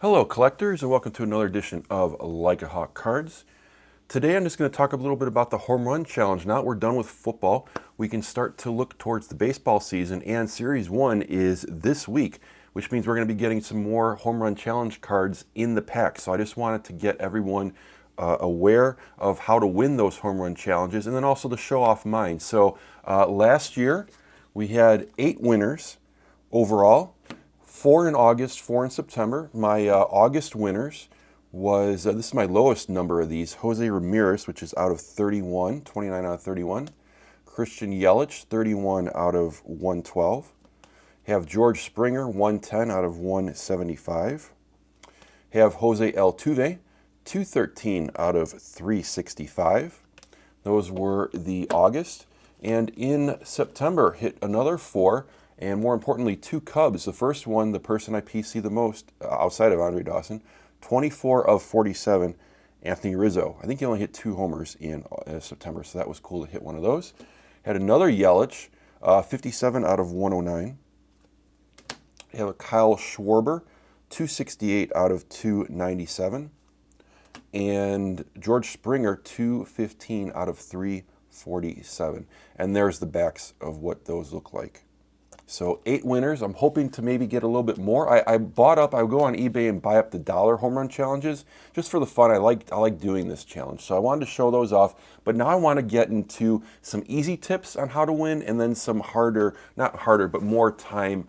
Hello collectors and welcome to another edition of Like a Hawk Cards. Today I'm just going to talk a little bit about the Home Run Challenge. Now that we're done with football, we can start to look towards the baseball season, and Series 1 is this week, which means we're going to be getting some more Home Run Challenge cards in the pack. So I just wanted to get everyone aware of how to win those Home Run Challenges and then also to show off mine. So last year we had 8 winners overall. 4 in August, 4 in September. My August winners was, this is my lowest number of these, Jose Ramirez, which is out of 31, 29 out of 31. Christian Yelich, 31 out of 112. Have George Springer, 110 out of 175. Have Jose Altuve, 213 out of 365. Those were the August. And in September, hit another 4. And more importantly, 2 Cubs. The first one, the person I PC the most outside of Andre Dawson, 24 of 47, Anthony Rizzo. I think he only hit 2 homers in September, so that was cool to hit one of those. Had another Yelich, 57 out of 109. Have a Kyle Schwarber, 268 out of 297. And George Springer, 215 out of 347. And there's the backs of what those look like. So 8 winners. I'm hoping to maybe get a little bit more. I bought up, I would go on eBay and buy up the dollar home run challenges just for the fun. I like doing this challenge. So I wanted to show those off. But now I want to get into some easy tips on how to win and then some harder, not harder, but more time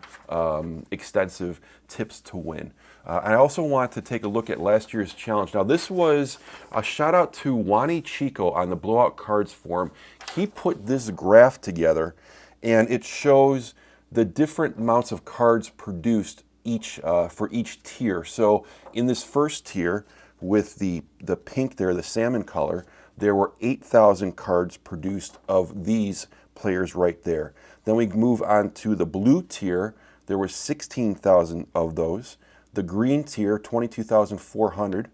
extensive tips to win. I also want to take a look at last year's challenge. Now this was a shout out to Wani Chico on the Blowout Cards forum. He put this graph together and it shows the different amounts of cards produced for each tier. So in this first tier with the pink there, the salmon color, there were 8,000 cards produced of these players right there. Then we move on to the blue tier. There were 16,000 of those. The green tier, 22,400.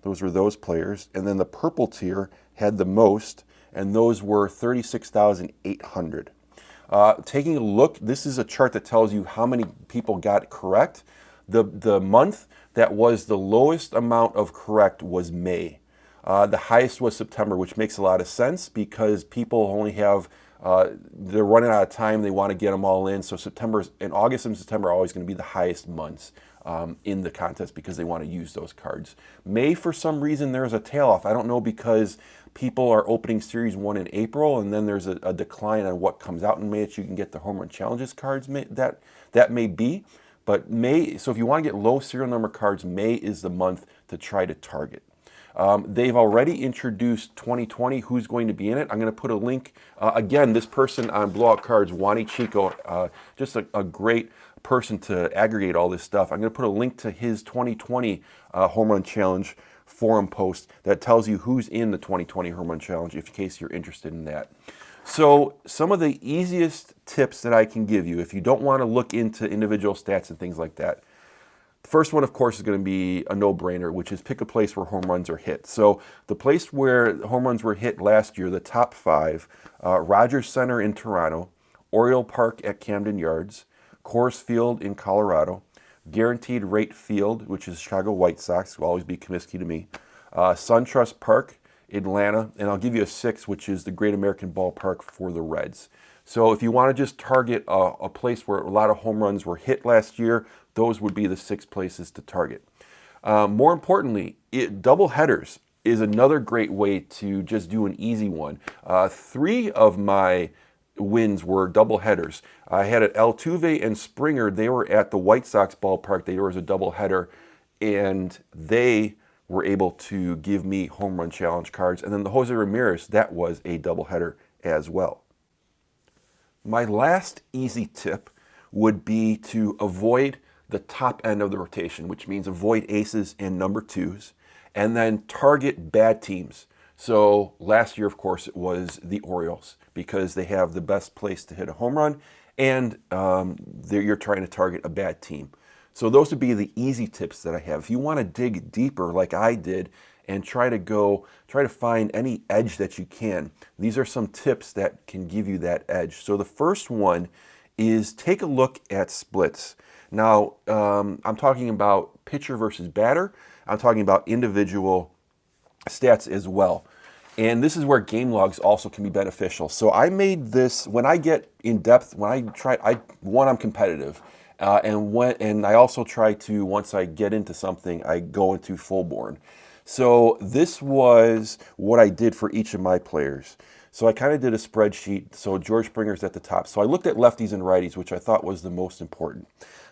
Those were those players. And then the purple tier had the most, and those were 36,800. Taking a look, this is a chart that tells you how many people got correct. The month that was the lowest amount of correct was May. The highest was September, which makes a lot of sense because people only have, they're running out of time. They want to get them all in. So August and September are always going to be the highest months in the contest because they want to use those cards. May, for some reason, there's a tail off. I don't know, because people are opening Series 1 in April, and then there's a decline on what comes out in May that you can get the Home Run Challenges cards. That may be, but May, so if you want to get low serial number cards, May is the month to try to target. They've already introduced 2020, who's going to be in it. I'm going to put a link. Again, this person on Blowout Cards, Wani Chico, just a great person to aggregate all this stuff. I'm going to put a link to his 2020 Home Run Challenge forum post that tells you who's in the 2020 Home Run Challenge, in case you're interested in that. So some of the easiest tips that I can give you if you don't want to look into individual stats and things like that. The first one, of course, is going to be a no-brainer, which is pick a place where home runs are hit. So the place where home runs were hit last year, the top 5, Rogers Center in Toronto, Oriole Park at Camden Yards, Coors Field in Colorado, Guaranteed Rate Field, which is Chicago White Sox, will always be Comiskey to me, SunTrust Park, Atlanta, and I'll give you a 6th, which is the Great American Ballpark for the Reds. So if you want to just target a place where a lot of home runs were hit last year, those would be the 6 places to target. More importantly, double headers is another great way to just do an easy one. 3 of my wins were double headers. I had at Altuve and Springer. They were at the White Sox ballpark. There was a double header, and they were able to give me Home Run Challenge cards. And then the Jose Ramirez, that was a double header as well. My last easy tip would be to avoid the top end of the rotation, which means avoid aces and number 2s, and then target bad teams. So last year, of course, it was the Orioles because they have the best place to hit a home run, and you're trying to target a bad team. So those would be the easy tips that I have. If you want to dig deeper like I did and try to find any edge that you can, these are some tips that can give you that edge. So the first one is take a look at splits. Now, I'm talking about pitcher versus batter. I'm talking about individual stats as well. And this is where game logs also can be beneficial. So I made this, when I get in depth, when I try, I'm competitive. And I also try to, once I get into something, I go into full born. So this was what I did for each of my players. So I kind of did a spreadsheet. So George Springer's at the top. So I looked at lefties and righties, which I thought was the most important.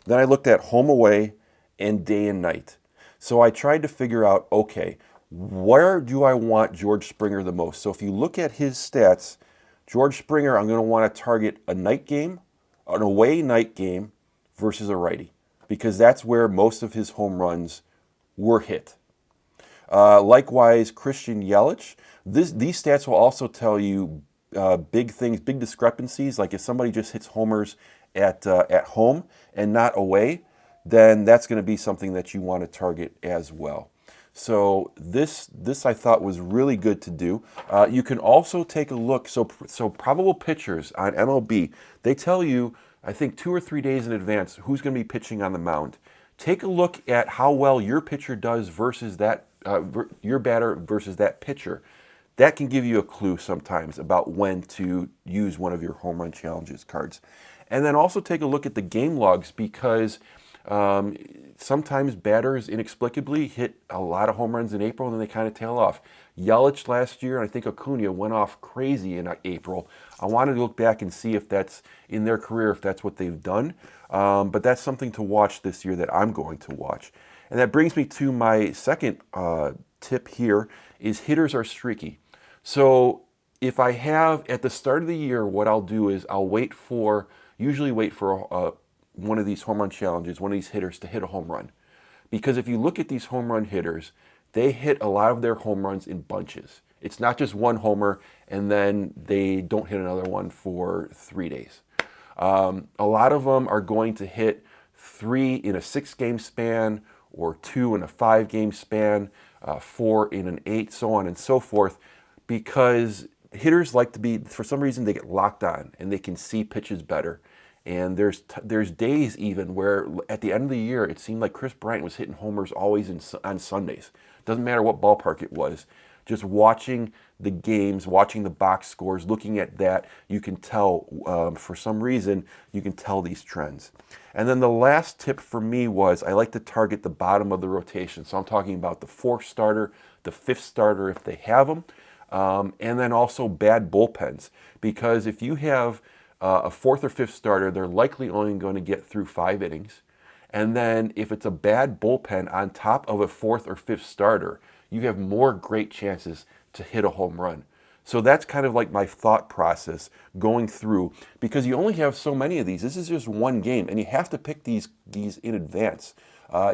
Then I looked at home, away, and day and night. So I tried to figure out, okay, where do I want George Springer the most? So if you look at his stats, George Springer, I'm going to want to target a night game, an away night game versus a righty, because that's where most of his home runs were hit. Likewise, Christian Yelich, these stats will also tell you big things, big discrepancies, like if somebody just hits homers at home and not away, then that's going to be something that you want to target as well. So this I thought was really good to do. You can also take a look. So probable pitchers on MLB, they tell you, I think 2 or 3 days in advance, who's going to be pitching on the mound. Take a look at how well your pitcher does versus that your batter versus that pitcher. That can give you a clue sometimes about when to use one of your home run challenges cards. And then also take a look at the game logs, because sometimes batters inexplicably hit a lot of home runs in April and then they kind of tail off. Yelich last year, and I think Acuna went off crazy in April. I wanted to look back and see if that's in their career, if that's what they've done. But that's something to watch this year that I'm going to watch. And that brings me to my second tip here is hitters are streaky. So if I have at the start of the year, what I'll do is I'll usually wait for one of these home run challenges, one of these hitters to hit a home run. Because if you look at these home run hitters, they hit a lot of their home runs in bunches. It's not just one homer and then they don't hit another one for 3 days. A lot of them are going to hit 3 in a 6-game span, or 2 in a 5-game span, 4 in an 8, so on and so forth, because hitters like to be, for some reason, they get locked on and they can see pitches better. And there's days even where at the end of the year, it seemed like Chris Bryant was hitting homers always on Sundays. Doesn't matter what ballpark it was. Just watching the games, watching the box scores, looking at that, you can tell, for some reason, you can tell these trends. And then the last tip for me was I like to target the bottom of the rotation. So I'm talking about the 4th starter, the 5th starter if they have them, and then also bad bullpens. Because if you have a 4th or 5th starter, they're likely only going to get through 5 innings. And then if it's a bad bullpen on top of a 4th or 5th starter, you have more great chances to hit a home run. So that's kind of like my thought process going through, because you only have so many of these. This is just one game, and you have to pick these in advance.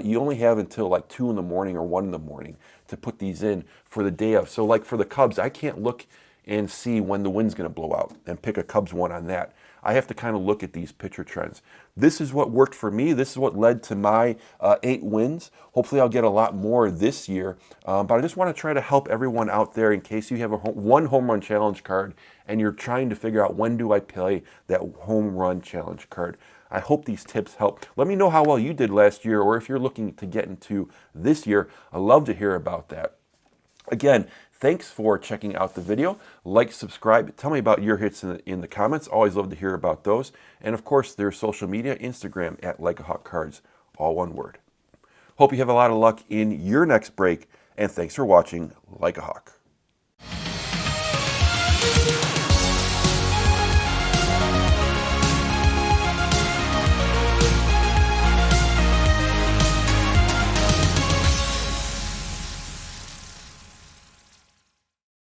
You only have until like 2 in the morning or 1 in the morning to put these in for the day of. So like for the Cubs, I can't look and see when the wind's going to blow out and pick a Cubs one on that. I have to kind of look at these pitcher trends. This is what worked for me. This is what led to my 8 wins. Hopefully I'll get a lot more this year. But I just want to try to help everyone out there in case you have one home run challenge card and you're trying to figure out when do I play that home run challenge card. I hope these tips help. Let me know how well you did last year, or if you're looking to get into this year. I'd love to hear about that. Again, thanks for checking out the video. Like, subscribe, tell me about your hits in the comments. Always love to hear about those. And of course, there's social media, Instagram at Like a Hawk Cards, all one word. Hope you have a lot of luck in your next break, and thanks for watching Like a Hawk.